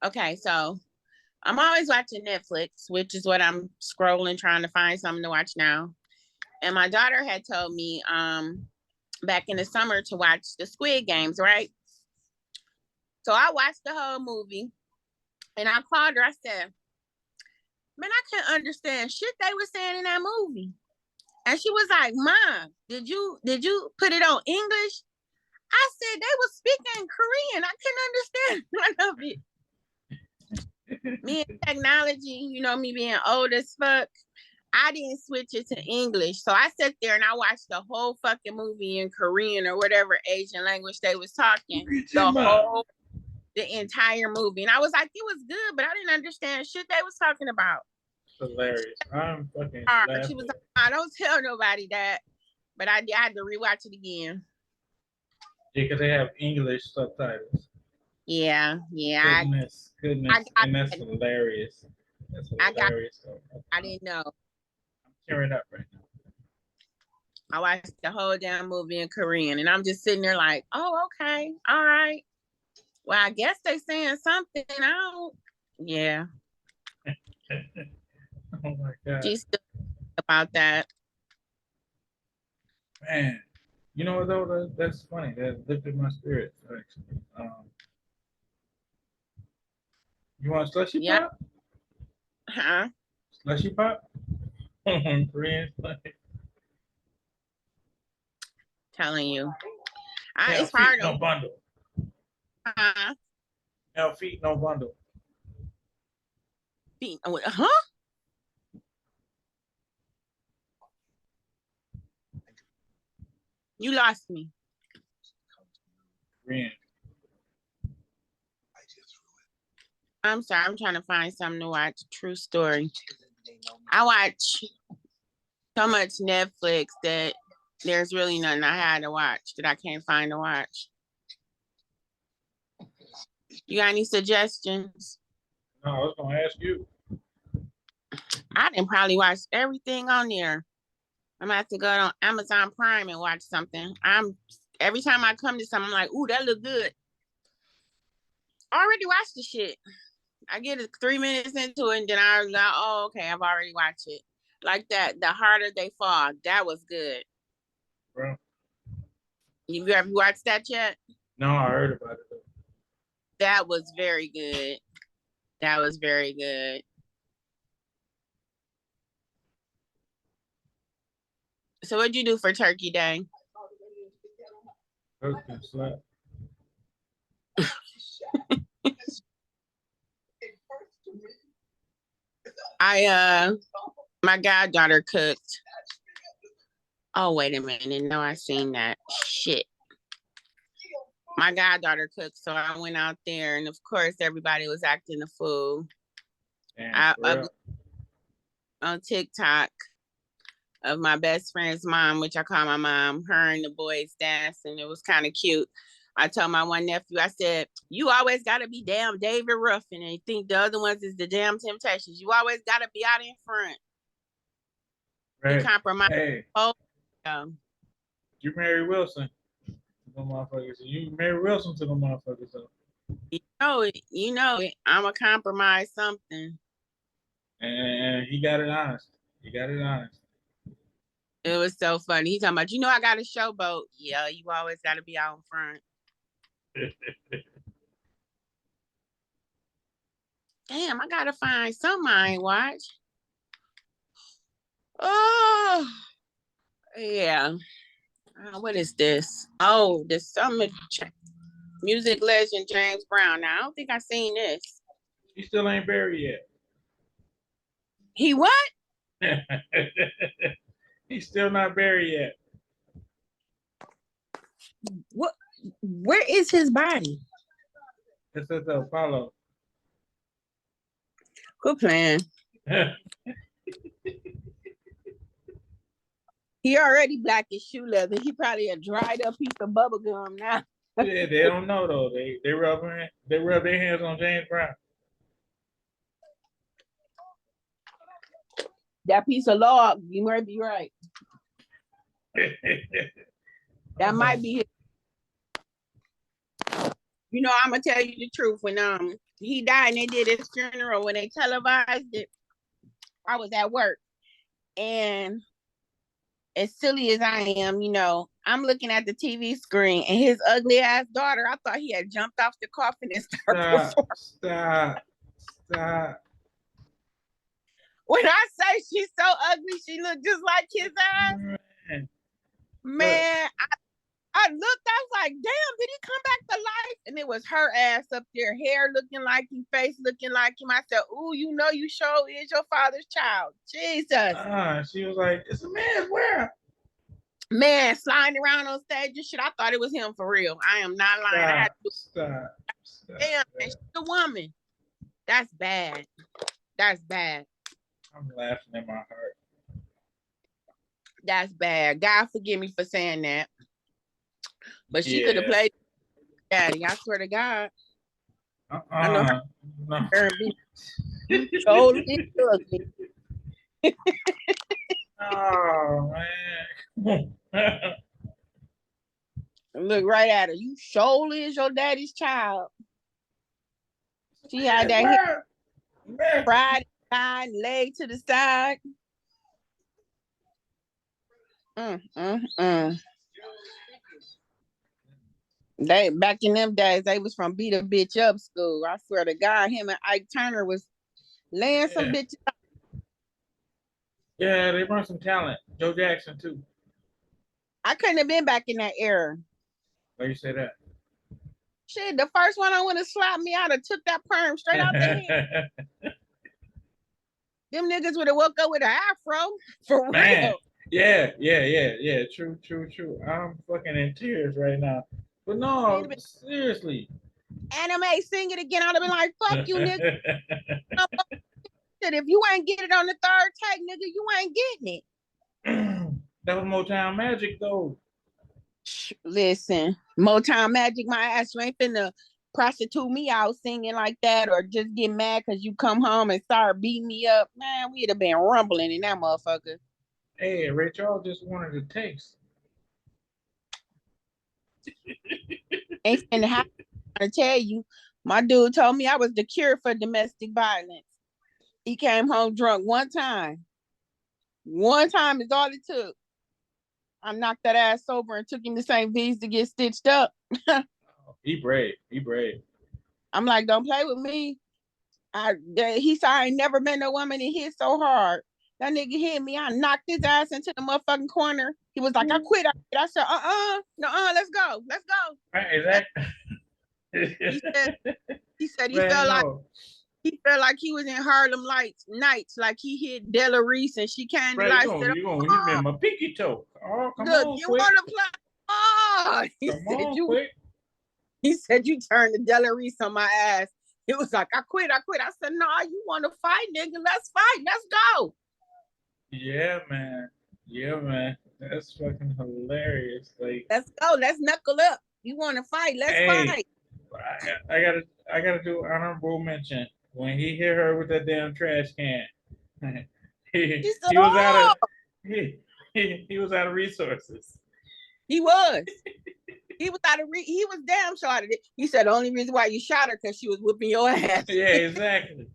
Okay, so I'm always watching Netflix, which is what I'm scrolling, trying to find something to watch now. And my daughter had told me back in the summer to watch the Squid Games, right? So I watched the whole movie and I called her. I said, man, I couldn't understand shit they were saying in that movie. And she was like, Mom, did you put it on English? I said they was speaking Korean. I couldn't understand none of it. Me and technology, me being old as fuck, I didn't switch it to English. So I sat there and I watched the whole fucking movie in Korean or whatever Asian language they was talking. The entire movie. And I was like, it was good, but I didn't understand shit they was talking about. Hilarious. I'm fucking She was like, I don't tell nobody that. But I had to rewatch it again. Yeah, because they have English subtitles. Yeah. Goodness. And that's hilarious. That's hilarious. I didn't know. I'm tearing up right now. I watched the whole damn movie in Korean, and I'm just sitting there like, oh, okay, all right. Well, I guess they saying something. I don't. Yeah. Oh my God. She's still about that. Man, you know what though? That's funny. That lifted my spirits actually. You want slushy pop? Huh? Slushy pop? Korean. Telling you, it's hard. No bundle. No feet, no bundle. Feet, huh? You lost me. Korean. I'm sorry. I'm trying to find something to watch. True story. I watch so much Netflix that there's really nothing I had to watch that I can't find to watch. You got any suggestions? No, I was gonna ask you. I didn't probably watch everything on there. I'm gonna have to go on Amazon Prime and watch something. Every time I come to something, I'm like, ooh, that look good. I already watched the shit. I get 3 minutes into it and then I was like, oh, okay, I've already watched it. Like that, The Harder They Fall, that was good. Bro. You ever watched that yet? No, I heard about it though. That was very good. That was very good. So what'd you do for Turkey Day? Turkey slap. My goddaughter cooked. Oh, wait a minute. No, I seen that. Shit. My goddaughter cooked, so I went out there, and of course, everybody was acting a fool. On TikTok of my best friend's mom, which I call my mom, her and the boys dancing. It was kind of cute. I told my one nephew, I said, you always got to be damn David Ruffin and you think the other ones is the damn Temptations. You always got to be out in front. Right. You compromise. Hey. You Mary Wilson to them motherfuckers. You Mary Wilson to them motherfuckers though. You know it. I'm a compromise something. And he got it honest. It was so funny. He's talking about, I got a showboat. Yeah, you always got to be out in front. Damn, I got to find something I ain't watch. Oh, yeah. What is this? Oh, the summer music legend James Brown. Now, I don't think I seen this. He still ain't buried yet. He what? He's still not buried yet. What? Where is his body? It's at the Apollo. Good plan. He already blacked his shoe leather. He probably a dried up piece of bubble gum now. Yeah, they don't know though. They rub their hands on James Brown. That piece of log, you might be right. That might be his. You know, I'm gonna tell you the truth. When he died and they did his funeral, when they televised it, I was at work. And as silly as I am, you know, I'm looking at the TV screen and his ugly ass daughter, I thought he had jumped off the coffin and started performing. Stop. When I say she's so ugly, she looked just like his ass. Man, I looked, I was like, damn, did he come back to life? And it was her ass up there, hair looking like him, face looking like him. I said, ooh, you know you sure is your father's child. Jesus. She was like, it's a man, where? Man, sliding around on stage and shit. I thought it was him for real. I am not lying. I had to Stop. damn, and she's a woman. That's bad. That's bad. I'm laughing in my heart. That's bad. God forgive me for saying that. But she could have played daddy. I swear to God. I know her. No. Totally ugly. Oh man. Look right at her. You surely is your daddy's child. She had that hair fried side, leg to the side. They back in them days, they was from beat a bitch up school. I swear to God, him and Ike Turner was laying some bitches up. Yeah, they brought some talent. Joe Jackson too. I couldn't have been back in that era. Why you say that? Shit, the first one I want to slap me out, I took that perm straight out the head. Them niggas would have woke up with an afro for Man. real. Yeah. True. I'm fucking in tears right now. But no, seriously. Anime, sing it again. I'd have been like, fuck you, nigga. If you ain't get it on the third take, nigga, you ain't getting it. That was Motown Magic, though. Listen, Motown Magic, my ass, you ain't finna prostitute me out singing like that or just get mad because you come home and start beating me up. Man, we'd have been rumbling in that motherfucker. Hey, Ray Charles just wanted a taste. Ain't finna happen. I tell you, my dude told me I was the cure for domestic violence. He came home drunk one time. One time is all it took. I knocked that ass sober and took him to St. V's to get stitched up. He brave. I'm like, don't play with me. He said I ain't never met no woman that hit so hard. That nigga hit me. I knocked his ass into the motherfucking corner. He was like, I quit. I said, no, let's go. Right, he said he felt like he was in Harlem Nights, like he hit Della Reese and she came to life. You gonna hit me in my pinky toe. Oh, come look, on, you quick. wanna play? Oh, Quick. He said you turned the Della Reese on my ass. It was like, I quit. I said, nah, you want to fight, nigga? Let's fight. Let's go. Yeah, man. That's fucking hilarious. Like, let's go. Let's knuckle up. You want to fight? Let's fight. I gotta do honorable mention. When he hit her with that damn trash can, he was out of resources. He was. He was damn shot at it. He said the only reason why you shot her because she was whipping your ass. Yeah, exactly.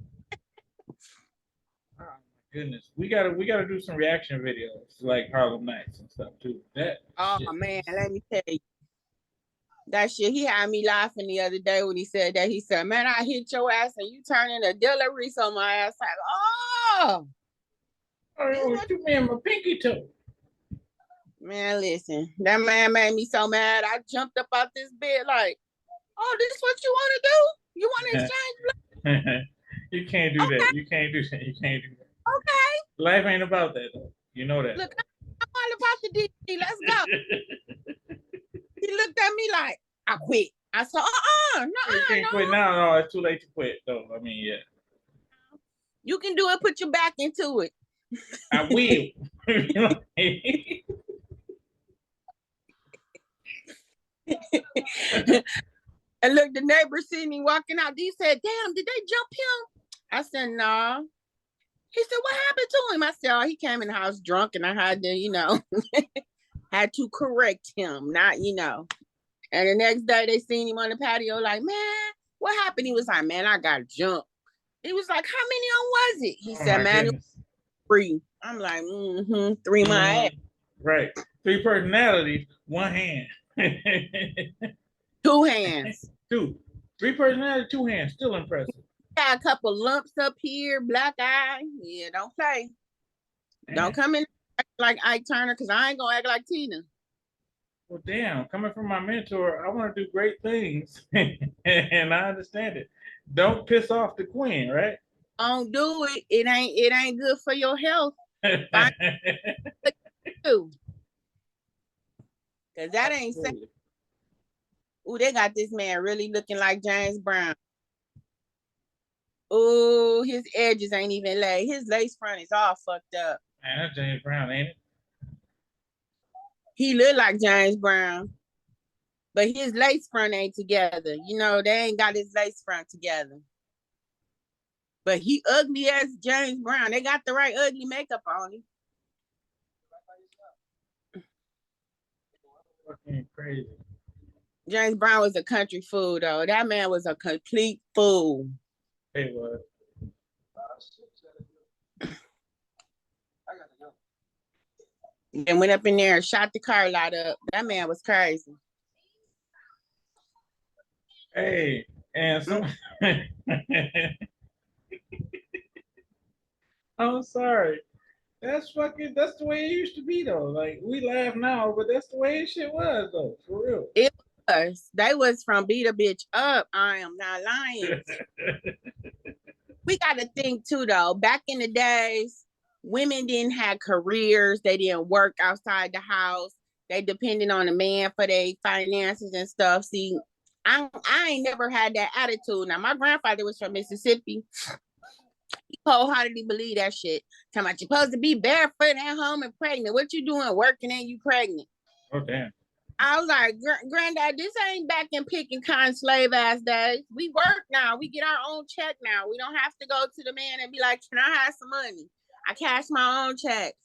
Oh my goodness. We gotta do some reaction videos like Harlem Nights and stuff too. Man, let me tell you. That shit, he had me laughing the other day when he said that. He said, man, I hit your ass and you turning a Della Reese on my ass. Like, oh, you mean my pinky toe? Man, listen, that man made me so mad. I jumped up out this bed like, oh, this is what you want to do? You want to exchange blood? You can't do that. You can't do that. Okay. Life ain't about that, though. You know that. Look, I'm all about the DD. Let's go. He looked at me like, I quit. I said, no. You can't quit now. No, it's too late to quit, though. I mean, yeah. You can do it. Put your back into it. I will. And look, the neighbor seen me walking out. He said, damn, did they jump him? I said, no. Nah. He said, what happened to him? I said, oh, he came in the house drunk and I had to, had to correct him. Not, And the next day they seen him on the patio, like, man, what happened? He was like, man, I got jumped. He was like, how many on was it? He Oh said, my man, it was goodness. 3. I'm like, 3 my ass. Right. 3 personalities, 1 hand. 2 hands. 2. 3 personalities, 2 hands. Still impressive. Got a couple lumps up here, black eye. Yeah, don't play. Man. Don't come in like Ike Turner, because I ain't gonna act like Tina. Well, damn, coming from my mentor, I want to do great things. And I understand it. Don't piss off the queen, right? Don't do it. It ain't good for your health. Find you. Cause that ain't safe. Ooh, they got this man really looking like James Brown. Ooh, his edges ain't even laid. His lace front is all fucked up. Man, that's James Brown, ain't it? He look like James Brown, but his lace front ain't together. You know, they ain't got his lace front together. But he ugly as James Brown. They got the right ugly makeup on him. Fucking crazy. James Brown was a country fool, though. That man was a complete fool. Hey, what? And went up in there and shot the car lot up. That man was crazy. Hey, and some. I'm sorry. That's the way it used to be though. Like we laugh now, but that's the way shit was though, for real. It was. They was from beat a bitch up. I am not lying. We gotta think too though. Back in the days, women didn't have careers. They didn't work outside the house. They depended on a man for their finances and stuff. See, I ain't never had that attitude. Now my grandfather was from Mississippi. He wholeheartedly believe that shit. Talking about you're supposed to be barefoot at home and pregnant. What you doing working and you pregnant? Oh damn. I was like, Granddad, this ain't back in picking con slave ass days. We work now. We get our own check now. We don't have to go to the man and be like, can I have some money? I cash my own checks.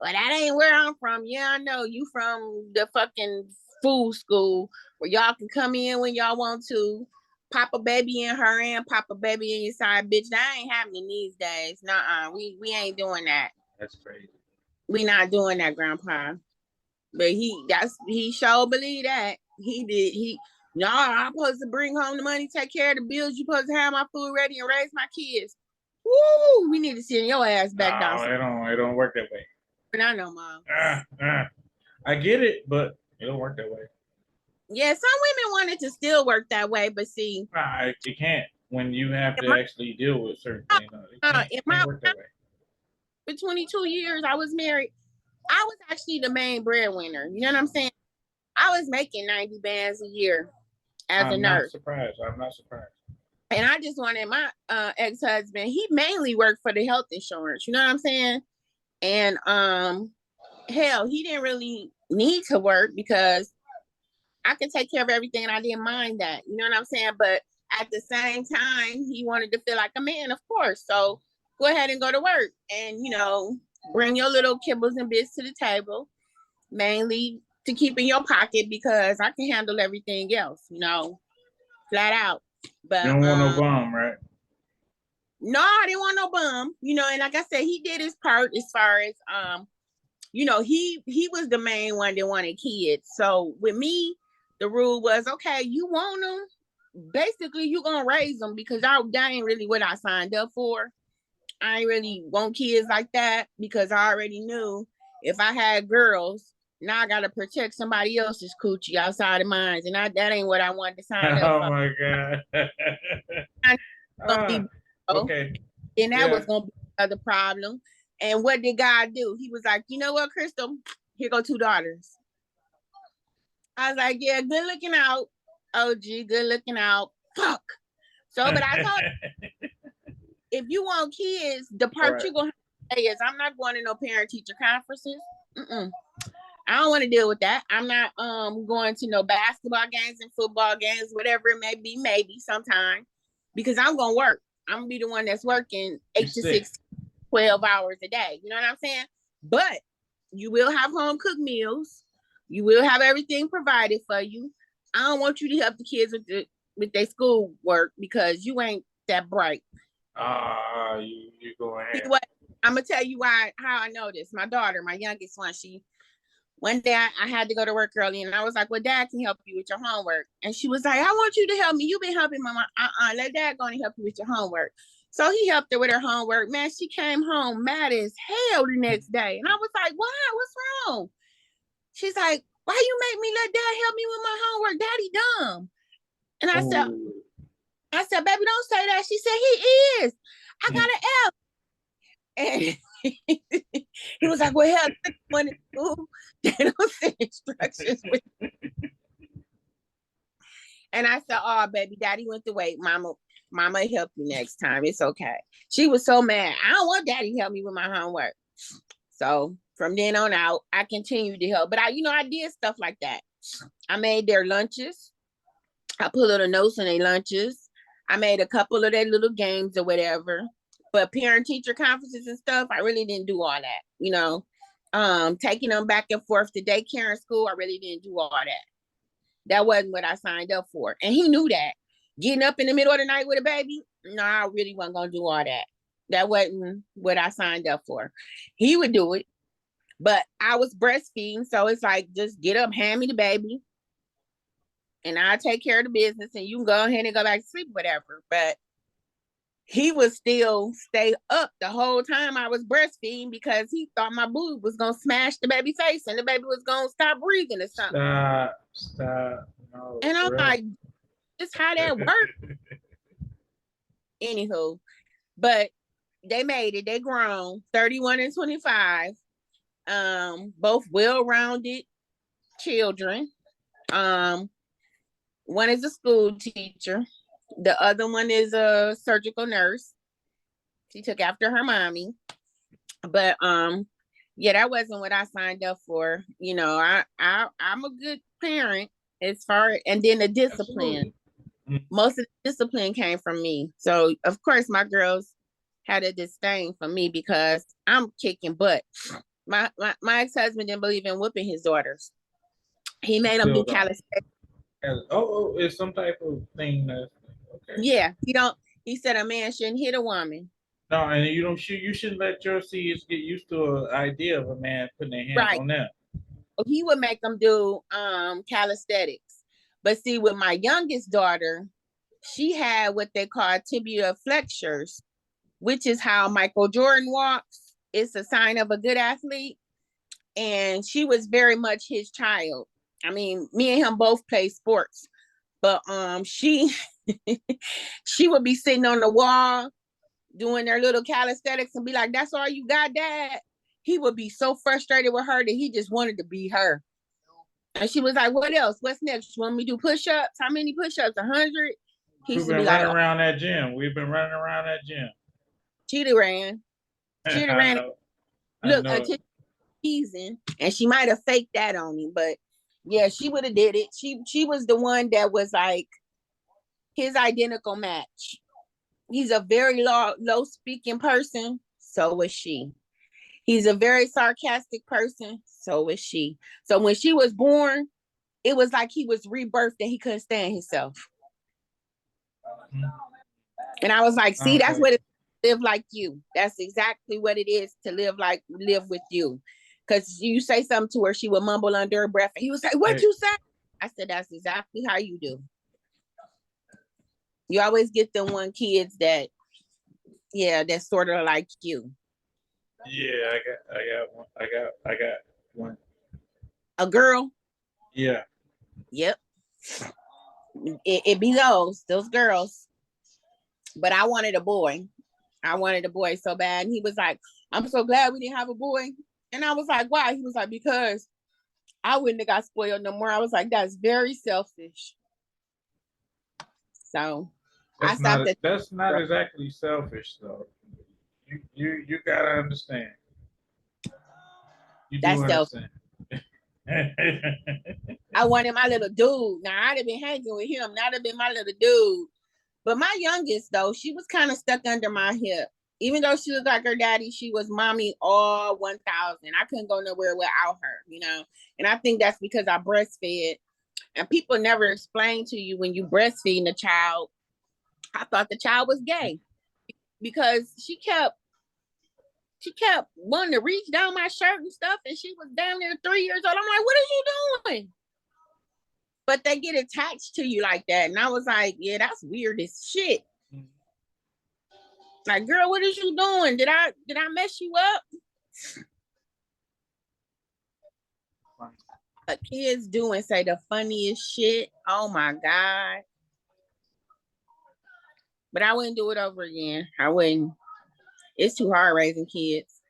But that ain't where I'm from. Yeah, I know you from the fucking food school where y'all can come in when y'all want to, pop a baby in her and pop a baby in your side, bitch. That ain't happening these days. Nuh-uh. We ain't doing that. That's crazy. We not doing that, Grandpa. But he sure believe that. He did. No, I'm supposed to bring home the money, take care of the bills. You supposed to have my food ready and raise my kids. Woo! We need to send your ass back down. It don't work that way. I know, Mom. I get it, but it don't work that way. Yeah, some women wanted to still work that way, but see, it can't when you have to actually deal with certain things. It can't work that way. For 22 years, I was married. I was actually the main breadwinner. You know what I'm saying? I was making 90 bands a year as a nurse. I'm not surprised. And I just wanted my ex-husband, he mainly worked for the health insurance. You know what I'm saying? And hell, he didn't really need to work because I could take care of everything and I didn't mind that. You know what I'm saying? But at the same time, he wanted to feel like a man, of course. So go ahead and go to work and, you know, bring your little kibbles and bits to the table, mainly to keep in your pocket because I can handle everything else, you know, flat out. But you don't want no bum, right? No, I didn't want no bum, you know, and like I said, he did his part as far as you know, he was the main one that wanted kids. So with me, the rule was, okay, you want them, basically you're gonna raise them because that ain't really what I signed up for. I ain't really want kids like that because I already knew if I had girls, now I gotta protect somebody else's coochie outside of mine, and that ain't what I wanted to sign up for. Oh my God. Okay. And that was gonna be another problem. And what did God do? He was like, you know what, Crystal? Here go 2 daughters. I was like, yeah, good looking out. OG, good looking out. Fuck. So, but I told you, if you want kids, the part you're going to say is, I'm not going to no parent-teacher conferences. I don't want to deal with that. I'm not going to no basketball games and football games, whatever it may be, maybe sometime, because I'm going to work. I'm going to be the one that's working 8 to 6, 12 hours a day. You know what I'm saying? But you will have home cooked meals. You will have everything provided for you. I don't want you to help the kids with their school work because you ain't that bright. You go ahead. See what? I'm gonna tell you how I know this. My daughter, my youngest one, one day I had to go to work early and I was like, well, Dad can help you with your homework. And she was like, I want you to help me. You've been helping Mama. Let Dad go and help you with your homework. So he helped her with her homework. Man, she came home mad as hell the next day. And I was like, why? What's wrong? She's like, why you make me let Dad help me with my homework? Daddy dumb. And I said, baby, don't say that. She said, he is. I got an F. And he was like, well, hell, when it's school, they don't send instructions with me. And I said, oh, baby, Daddy went to wait. Mama help you next time. It's okay. She was so mad. I don't want Daddy to help me with my homework. So from then on out, I continued to help. But I did stuff like that. I made their lunches. I put little notes in their lunches. I made a couple of their little games or whatever. But parent-teacher conferences and stuff, I really didn't do all that. Taking them back and forth to daycare and school, I really didn't do all that. That wasn't what I signed up for. And he knew that. Getting up in the middle of the night with a baby, no, I really wasn't going to do all that. That wasn't what I signed up for. He would do it. But I was breastfeeding, so it's like, just get up, hand me the baby, and I'll take care of the business, and you can go ahead and go back to sleep, whatever. But he would still stay up the whole time I was breastfeeding because he thought my boob was going to smash the baby face and the baby was going to stop breathing or something. Stop. No, and I'm like, just how that works. Anywho, but they made it. They grown, 31 and 25. Both well-rounded children. One is a school teacher. The other one is a surgical nurse. She took after her mommy. But yeah, that wasn't what I signed up for. I'm a good parent as far, and then the discipline. Absolutely. Most of the discipline came from me. So of course my girls had a disdain for me because I'm kicking butt. My ex-husband didn't believe in whooping his daughters. He made them do calisthenics. It's some type of thing that. Okay. Yeah, he said a man shouldn't hit a woman. No, and you shouldn't let your kids get used to an idea of a man putting their hands on them. He would make them do calisthenics. But see, with my youngest daughter, she had what they call tibia flexors, which is how Michael Jordan walks. It's a sign of a good athlete. And she was very much his child. I mean, me and him both play sports. But she would be sitting on the wall doing their little calisthenics and be like, that's all you got, Dad? He would be so frustrated with her that he just wanted to be her. And she was like, what else? What's next? You want me to do push-ups? How many push-ups? 100? We've been running around that gym. We've been running around that gym. Cheetah ran. Look, until season, and she might have faked that on me, but yeah, she would have did it. She was the one that was like his identical match. He's a very low speaking person, so was she. He's a very sarcastic person, so was she. So when she was born, it was like he was rebirthed and he couldn't stand himself. And I was like, see, that's what it is, live like you. That's exactly what it is to live with you. Because you say something to her, she would mumble under her breath. And he would say, what'd you say? I said, that's exactly how you do. You always get the one kids that's sort of like you. Yeah, I got one. A girl? Yeah. Yep. It be those girls. But I wanted a boy. I wanted a boy so bad. And he was like, I'm so glad we didn't have a boy. And I was like, why? He was like, because I wouldn't have got spoiled no more. I was like, that's very selfish. So that's not exactly selfish though. You gotta understand. That's selfish. I wanted my little dude. Now I'd have been hanging with him. That'd have been my little dude. But my youngest though, she was kind of stuck under my hip. Even though she looked like her daddy, she was mommy all 1,000. I couldn't go nowhere without her, And I think that's because I breastfed. And people never explain to you when you breastfeeding a child. I thought the child was gay because she kept wanting to reach down my shirt and stuff, and she was down there 3 years old. I'm like, what are you doing? But they get attached to you like that. And I was like, yeah, that's weird as shit. Like, girl, what is you doing? Did I mess you up? But kids do and say the funniest shit. Oh my God. But I wouldn't do it over again. I wouldn't. It's too hard raising kids.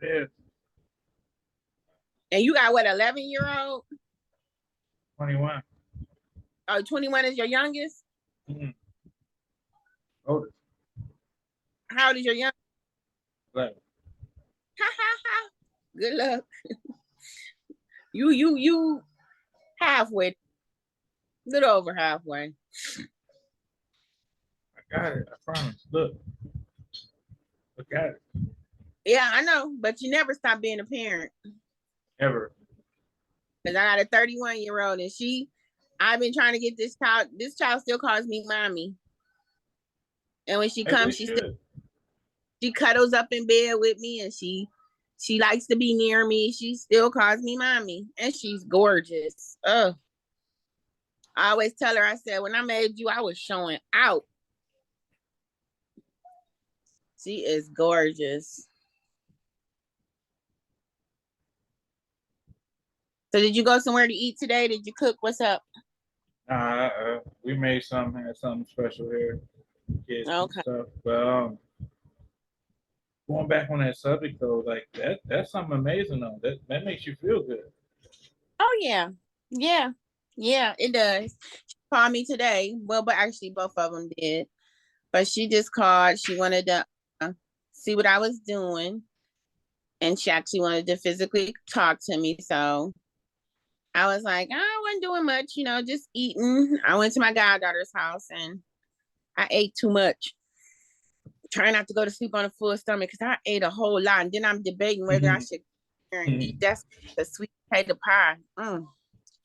It is. And you got what, 11-year-old? 21. Oh, 21 is your youngest? Mm-hmm. Oldest. How old is your youngest? 11. Ha ha ha. Good luck. You halfway. Little over halfway. I got it. I promise. Look at it. Yeah, I know, but you never stop being a parent. Ever. Because I got a 31-year-old and I've been trying to get this child still calls me mommy. And when she comes, she cuddles up in bed with me and she likes to be near me. She still calls me mommy. And she's gorgeous. I always tell her, I said, when I made you, I was showing out. She is gorgeous. So did you go somewhere to eat today? Did you cook? What's up? We made something special here. Kids Okay. Stuff. But going back on that subject though, like that's something amazing though. That makes you feel good. Oh yeah. Yeah, it does. She called me today. Well, but actually both of them did. But she just called. She wanted to see what I was doing. And she actually wanted to physically talk to me. So I was like, I wasn't doing much, just eating. I went to my goddaughter's house and I ate too much. Trying not to go to sleep on a full stomach because I ate a whole lot. And then I'm debating whether I should eat that the sweet potato pie.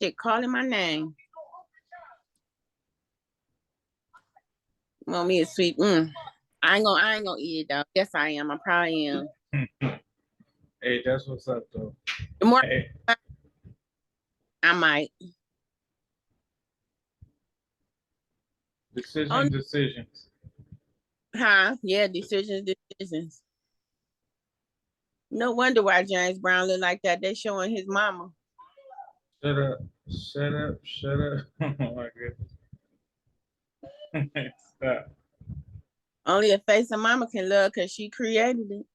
Shit, calling my name. Want me a sweet? I ain't gonna eat it though. Yes, I am. I probably am. Hey, that's what's up though. The more Hey. I might. Decisions. Huh? Yeah, decisions. No wonder why James Brown look like that. They showing his mama. Shut up. Oh my goodness. Stop. Only a face of mama can love because she created it.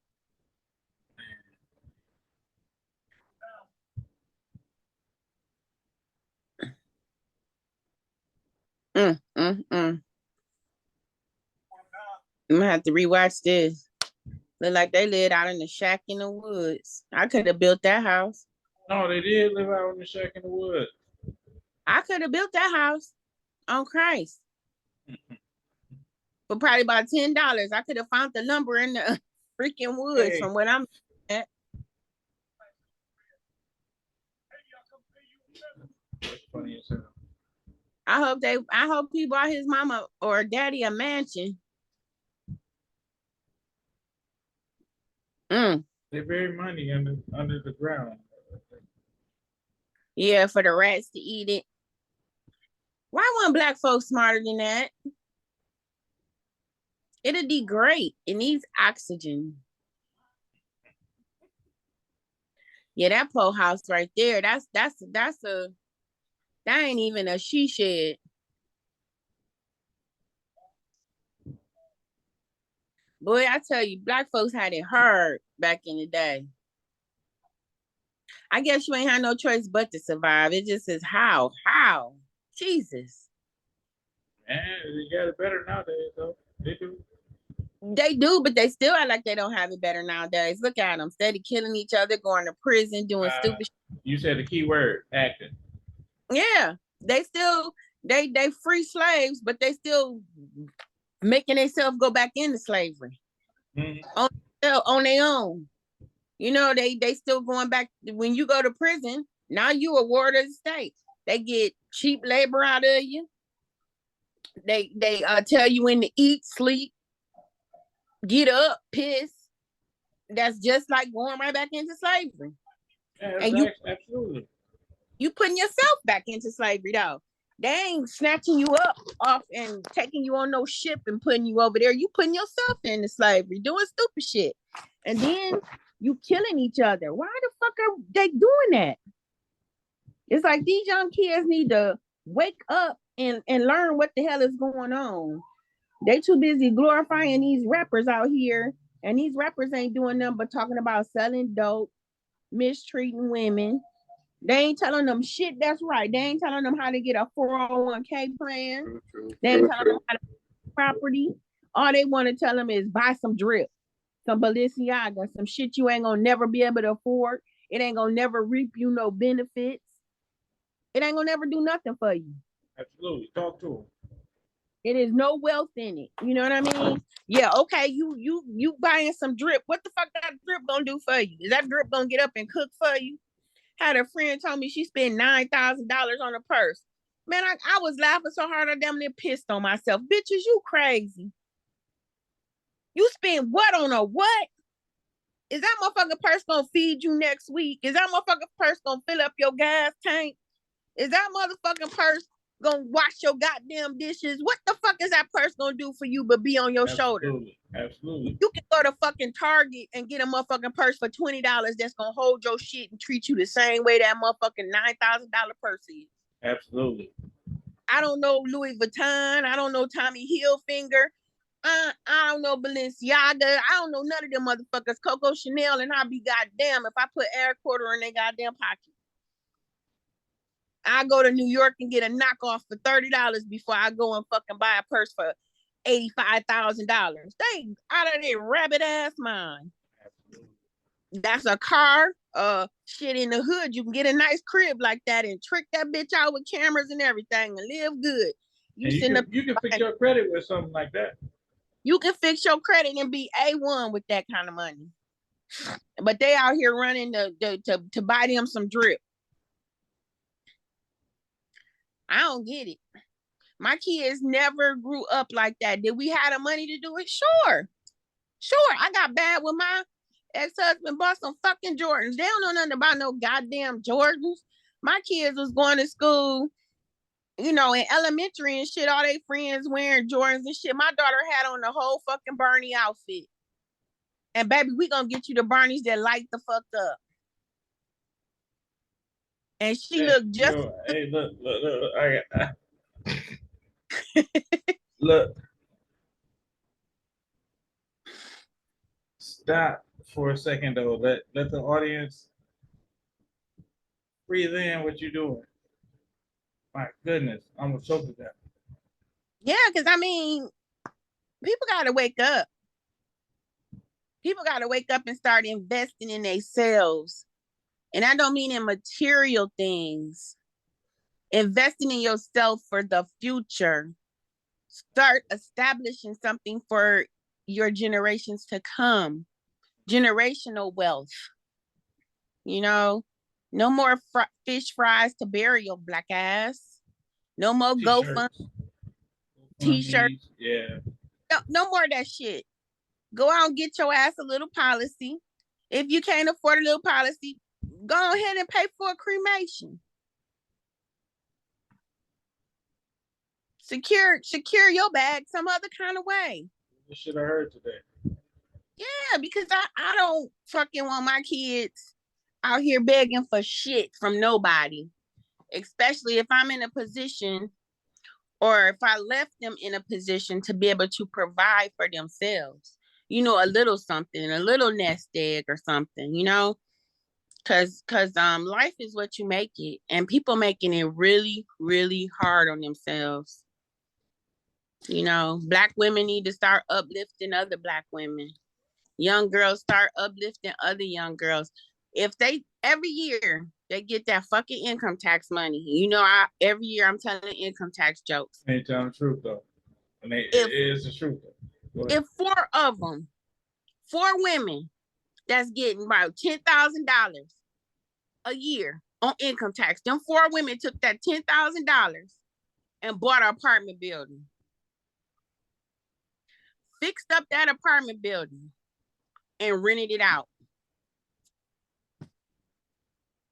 I'm gonna have to rewatch this. Look like they lived out in the shack in the woods. I could have built that house. No, they did live out in the shack in the woods. I could have built that house on Christ. For probably about $10. I could have found the lumber in the freaking woods from what I'm at. That's funny as hell. I hope he bought his mama or daddy a mansion. They bury money under the ground. Yeah, for the rats to eat it. Why weren't black folks smarter than that? It'll degrade. It needs oxygen. Yeah, that pole house right there. That ain't even a she shed. Boy, I tell you, black folks had it hard back in the day. I guess you ain't had no choice but to survive. It just is how? Jesus. Man, they got it better nowadays, though. They do. They do, but they still act like they don't have it better nowadays. Look at them, steady killing each other, going to prison, doing stupid shit. You said the key word, acting. Yeah, they still, they free slaves, but they still making themselves go back into slavery on their own. They still going back. When you go to prison, Now you a ward of the state. They get cheap labor out of you. They tell you when to eat, sleep, get up, piss. That's just like going right back into slavery. Yeah, And absolutely. You putting yourself back into slavery though. They ain't snatching you up off and taking you on no ship and putting you over there. You putting yourself into slavery, doing stupid shit. And then you killing each other. Why the fuck are they doing that? It's like these young kids need to wake up and learn what the hell is going on. They too busy glorifying these rappers out here, and these rappers ain't doing nothing but talking about selling dope, mistreating women. They ain't telling them shit that's right. They ain't telling them how to get a 401k plan. They ain't telling them how to property. All they want to tell them is buy some drip, some Balenciaga, some shit you ain't gonna never be able to afford. It ain't gonna never reap you no benefits. It ain't gonna never do nothing for you. Absolutely. Talk to them. It is no wealth in it. You know what I mean? Yeah, okay, you buying some drip. What the fuck that drip gonna do for you? Is that drip gonna get up and cook for you? Had a friend told me she spent $9,000 on a purse. Man, I was laughing so hard I damn near pissed on myself. Bitches, you crazy. You spend what on a what? Is that motherfucking purse gonna feed you next week? Is that motherfucking purse gonna fill up your gas tank? Is that motherfucking purse gonna wash your goddamn dishes? What the fuck is that purse gonna do for you but be on your shoulder? Absolutely. You can go to fucking Target and get a motherfucking purse for $20 that's gonna hold your shit and treat you the same way that motherfucking $9,000 purse is. Absolutely. I don't know Louis Vuitton. I don't know Tommy Hilfiger. I don't know Balenciaga. I don't know none of them motherfuckers. Coco Chanel, and I'll be goddamn if I put air quarter in their goddamn pocket. I go to New York and get a knockoff for $30 before I go and fucking buy a purse for $85,000. They out of their rabbit ass mind. That's a car. Shit in the hood. You can get a nice crib like that and trick that bitch out with cameras and everything and live good. You can fix your credit with something like that. You can fix your credit and be A1 with that kind of money. But they out here running to buy them some drip. I don't get it. My kids never grew up like that. Did we have the money to do it? Sure. I got bad with my ex-husband bought some fucking Jordans. They don't know nothing about no goddamn Jordans. My kids was going to school, in elementary and shit, all they friends wearing Jordans and shit. My daughter had on the whole fucking Bernie outfit. And baby, we gonna get you the Bernies that light the fuck up. And she looked just. Hey, look. Look. Stop for a second though. Let the audience breathe in what you're doing. My goodness, I'm gonna choke to death. Yeah, because people gotta wake up. People gotta wake up and start investing in themselves. And I don't mean in material things. Investing in yourself for the future. Start establishing something for your generations to come. Generational wealth. No more fish fries to bury your black ass. No more GoFundMe. T-shirts. Yeah. No more of that shit. Go out and get your ass a little policy. If you can't afford a little policy, go ahead and pay for a cremation. Secure your bag some other kind of way. This shit I heard today. Yeah, because I don't fucking want my kids out here begging for shit from nobody. Especially if I'm in a position or if I left them in a position to be able to provide for themselves. A little something, a little nest egg or something, Cause life is what you make it, and people making it really, really hard on themselves. Black women need to start uplifting other Black women. Young girls start uplifting other young girls. If they every year they get that fucking income tax money, every year I'm telling income tax jokes. Ain't telling the truth though, and it is the truth. If four women that's getting about $10,000 a year on income tax. Them 4 women took that $10,000 and bought an apartment building. Fixed up that apartment building and rented it out.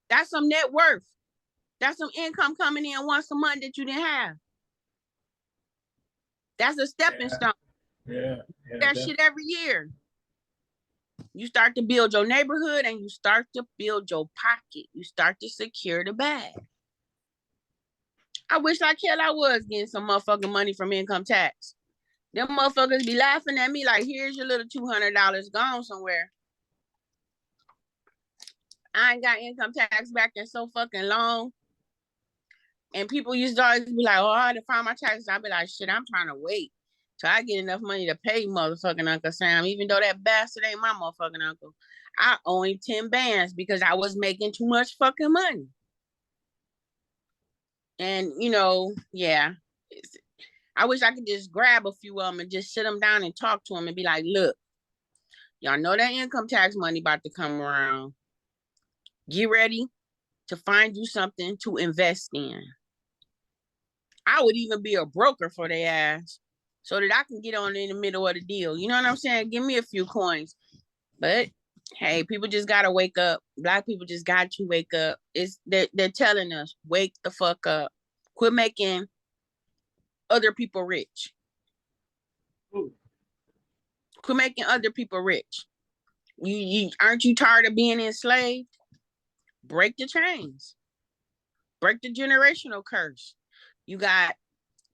That's some net worth. That's some income coming in once a month that you didn't have. That's a stepping stone. Yeah. That shit every year. You start to build your neighborhood and you start to build your pocket. You start to secure the bag. I wish like hell I was getting some motherfucking money from income tax. Them motherfuckers be laughing at me like, here's your little $200 gone somewhere. I ain't got income tax back in so fucking long. And people used to always be like, oh, I had to file my taxes. I'd be like, shit, I'm trying to wait till I get enough money to pay motherfucking Uncle Sam, even though that bastard ain't my motherfucking uncle. I owe him 10 bands because I was making too much fucking money. And, you know, yeah, I wish I could just grab a few of them and just sit them down and talk to them and be like, look, y'all know that income tax money about to come around. Get ready to find you something to invest in. I would even be a broker for their ass so that I can get on in the middle of the deal. You know what I'm saying? Give me a few coins. But hey, people just gotta wake up. Black people just got to wake up. They're telling us, wake the fuck up. Quit making other people rich. Ooh. Quit making other people rich. You aren't you tired of being enslaved? Break the chains. Break the generational curse. You got,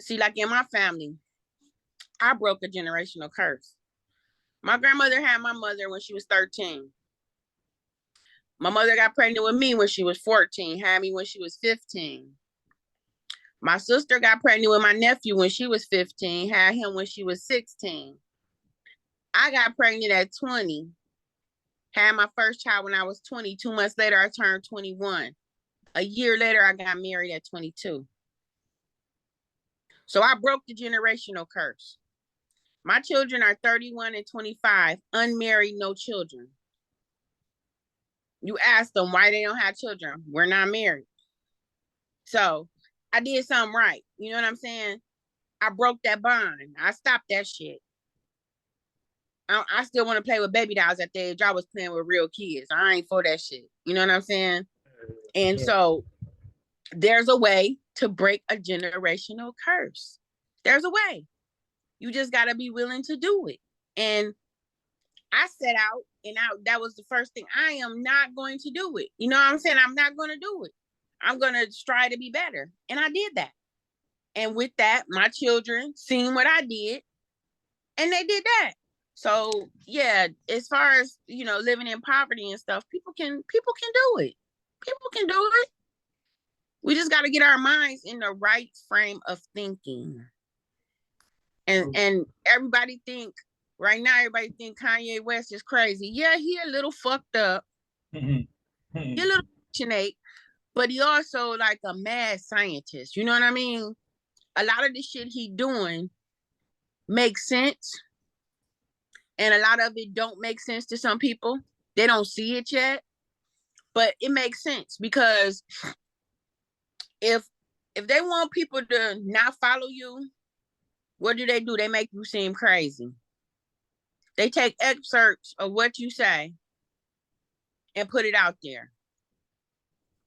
see, like in my family, I broke a generational curse. My grandmother had my mother when she was 13. My mother got pregnant with me when she was 14, had me when she was 15. My sister got pregnant with my nephew when she was 15, had him when she was 16. I got pregnant at 20, had my first child when I was 20. 2 months later, I turned 21. A year later, I got married at 22. So I broke the generational curse. My children are 31 and 25, unmarried, no children. You ask them why they don't have children. We're not married. So I did something right. You know what I'm saying? I broke that bond. I stopped that shit. I still want to play with baby dolls at the age I was playing with real kids. I ain't for that shit. You know what I'm saying? And so there's a way to break a generational curse. There's a way. You just got to be willing to do it. And I set out and that was the first thing. I am not going to do it. You know what I'm saying? I'm not going to do it. I'm going to strive to be better. And I did that. And with that, my children seen what I did and they did that. So yeah, as far as, you know, living in poverty and stuff, people can do it. People can do it. We just got to get our minds in the right frame of thinking. And everybody think right now, everybody think Kanye West is crazy. Yeah, he a little fucked up. He a little passionate, but he also like a mad scientist. You know what I mean? A lot of the shit he doing makes sense. And a lot of it don't make sense to some people. They don't see it yet, but it makes sense because if they want people to not follow you, what do? They make you seem crazy. They take excerpts of what you say and put it out there.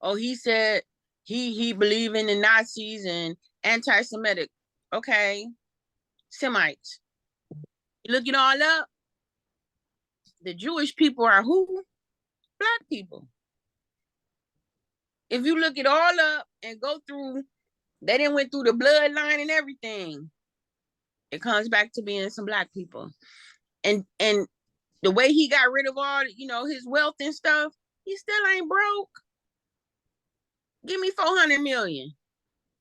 Oh, he said he believed in the Nazis and anti-Semitic. Okay, Semites. You look it all up. The Jewish people are who? Black people. If you look it all up and go through, they didn't went through the bloodline and everything. It comes back to being some Black people. And the way he got rid of all, you know, his wealth and stuff, he still ain't broke. Give me 400 million.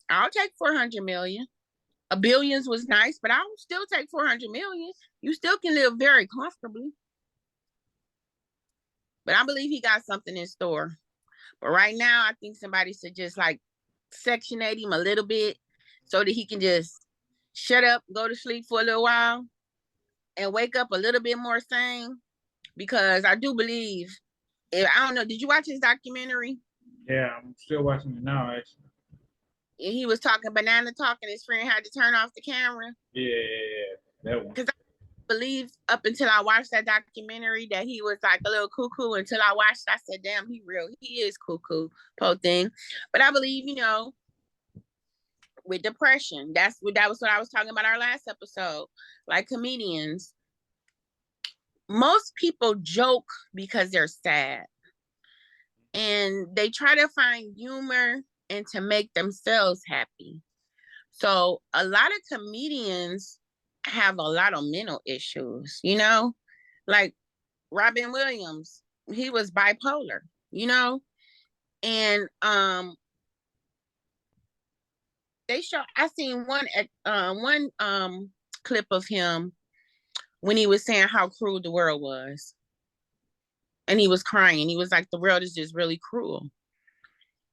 I'll take 400 million. A billions was nice, but I'll still take 400 million. You still can live very comfortably. But I believe he got something in store. But right now, I think somebody should just like Section 8 him a little bit so that he can just shut up, go to sleep for a little while, and wake up a little bit more sane. Because I do believe, I don't know, did you watch his documentary? Yeah, I'm still watching it now, actually. He was talking banana talk, and his friend had to turn off the camera. Yeah, that one. Because I believe up until I watched that documentary that he was like a little cuckoo. Until I watched, I said, "Damn, he real. He is cuckoo, po thing." But I believe, with depression, that was what I was talking about our last episode. Like comedians, most people joke because they're sad, and they try to find humor and to make themselves happy. So a lot of comedians have a lot of mental issues, like Robin Williams, he was bipolar, and I seen one clip of him when he was saying how cruel the world was, and he was crying. He was like, the world is just really cruel.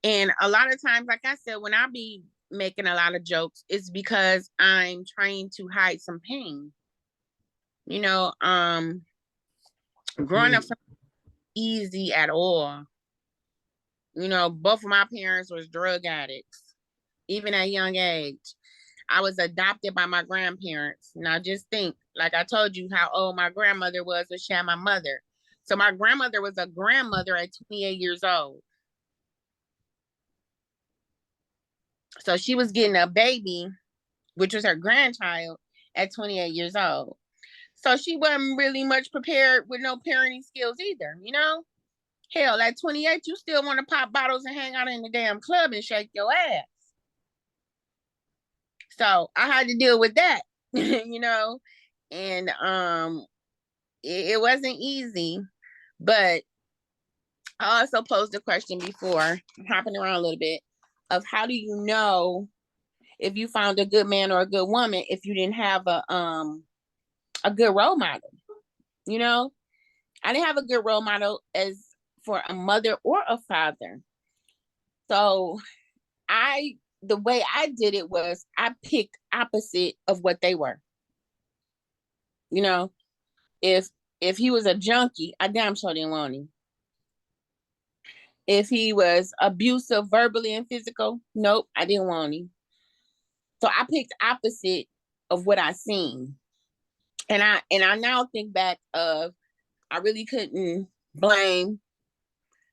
And a lot of times, like I said, when I be making a lot of jokes, it's because I'm trying to hide some pain. You know, growing up easy at all. Both of my parents was drug addicts, even at a young age. I was adopted by my grandparents. Now just think, like I told you, how old my grandmother was when she had my mother. So my grandmother was a grandmother at 28 years old. So she was getting a baby, which was her grandchild, at 28 years old. So she wasn't really much prepared with no parenting skills either. Hell, at 28, you still want to pop bottles and hang out in the damn club and shake your ass. So I had to deal with that, and it wasn't easy, but I also posed a question before, hopping around a little bit, of how do you know if you found a good man or a good woman if you didn't have a good role model? I didn't have a good role model as for a mother or a father. So the way I did it was I picked opposite of what they were. If he was a junkie, I damn sure didn't want him. If he was abusive verbally and physical, nope, I didn't want him. So I picked opposite of what I seen. And I now think back of, I really couldn't blame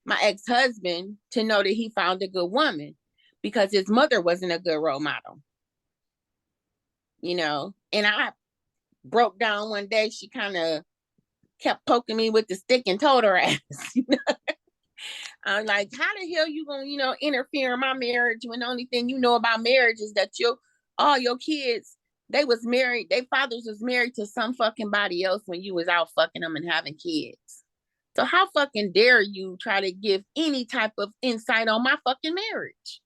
my ex-husband to know that he found a good woman, because his mother wasn't a good role model. And I broke down one day. She kind of kept poking me with the stick and told her ass. I'm like, how the hell you gonna, interfere in my marriage when the only thing you know about marriage is that all your kids, they was married, their fathers was married to some fucking body else when you was out fucking them and having kids. So how fucking dare you try to give any type of insight on my fucking marriage?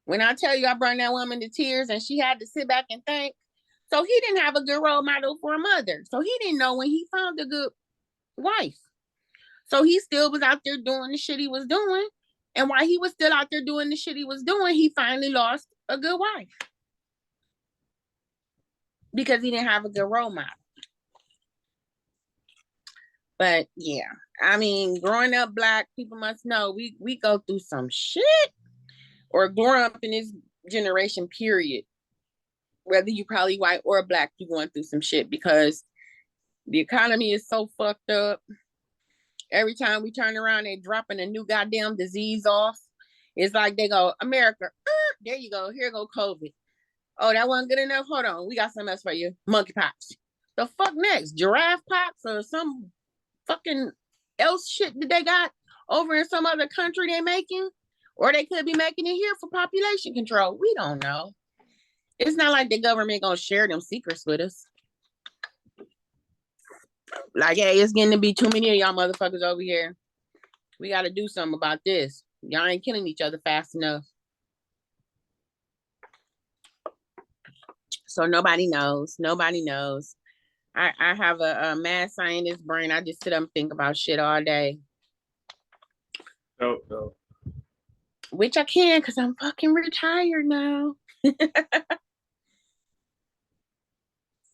When I tell you I brought that woman to tears and she had to sit back and think. So he didn't have a good role model for a mother. So he didn't know when he found a good wife. So he still was out there doing the shit he was doing. And while he was still out there doing the shit he was doing, he finally lost a good wife. Because he didn't have a good role model. But yeah, I mean, growing up Black, people must know we go through some shit. Or growing up in this generation, period. Whether you probably white or Black, you're going through some shit because the economy is so fucked up. Every time we turn around, they're dropping a new goddamn disease off. It's like they go, America, there you go. Here go COVID. Oh, that wasn't good enough. Hold on. We got something else for you. Monkeypox. The fuck next? Giraffe pox or some fucking else shit that they got over in some other country they making? Or they could be making it here for population control. We don't know. It's not like the government gonna share them secrets with us. Like, hey, it's getting to be too many of y'all motherfuckers over here. We got to do something about this. Y'all ain't killing each other fast enough. So nobody knows. Nobody knows. I have a mad scientist brain. I just sit up and think about shit all day. Dope. Which I can because I'm fucking retired now.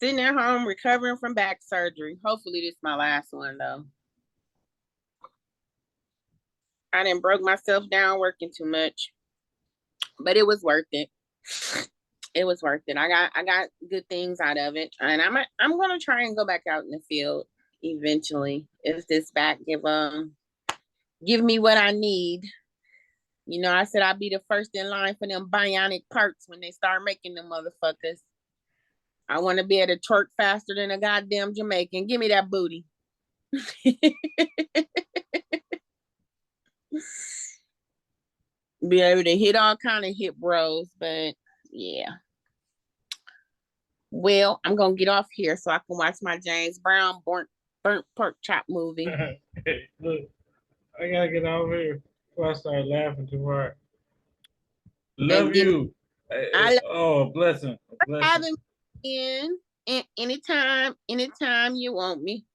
Sitting at home recovering from back surgery. Hopefully this is my last one though. I didn't broke myself down working too much, but it was worth it. It was worth it. I got good things out of it, and I'm gonna try and go back out in the field eventually if this back give me what I need. You know, I said I'll be the first in line for them bionic parts when they start making them motherfuckers. I want to be able to twerk faster than a goddamn Jamaican. Give me that booty. Be able to hit all kind of hip bros, but yeah. Well, I'm gonna get off here so I can watch my James Brown burnt pork chop movie. Look, I gotta get over here before I start laughing too hard. Love you. I Oh, a blessing. A blessing. having me in anytime you want me.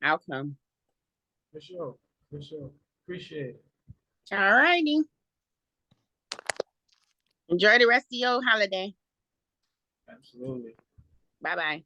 I'll come. For sure. For sure. Appreciate it. All righty. Enjoy the rest of your holiday. Absolutely. Bye bye.